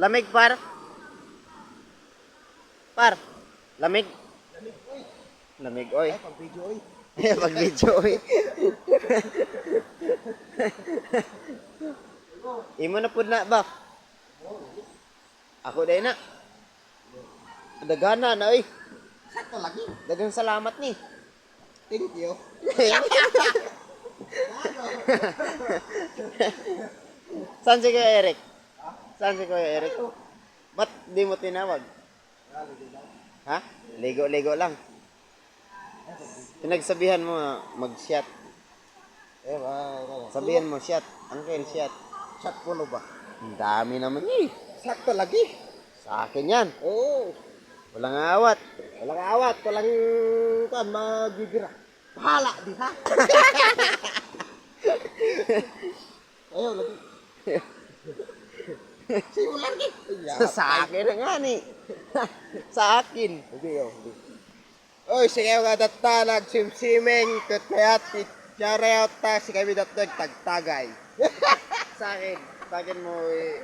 Lamig par. Par. Lamig. Lamig oy. Ay, pag video oy. Pag video oy. Imo na pud na ba? Ako day na. Dagana na oy. Sakto lagi. Dagang salamat ni. Thank you. Saan si Kuya Eric? Saan si Kuya Eric? Ba't di mo tinawag? Ha? Ligo-ligo lang. Pinagsabihan mo mag-shot. Eh, ba. Sabihan mo shot. Uncle, shot. Shot puno ba? Ang dami naman eh. Sakto lagi. Sa akin yan. Oo. Walang awat. Walang awat, walang kan magbibira. Pahala di ha. Ayaw lagi. Siyo lagi. Sa akin na nga ni. Sa akin. Hindi oh. Oy, sige nga data nagsimsiming kaya chareot ta si kami data tagtagay. Sa akin. Sa akin mo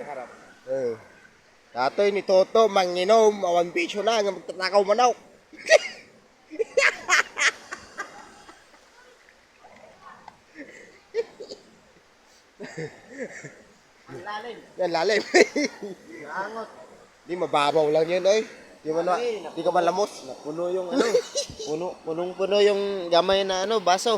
harap. Eh. Katoy ni Toto manginom awan bisyo na nga magtatakaw manaw. Ang lalim. Yan lalim. Angot. Di mababaw lang yun oy. Di mo na, di ka malamos. Puno yung ano. Punong-puno yung gamay na ano, baso.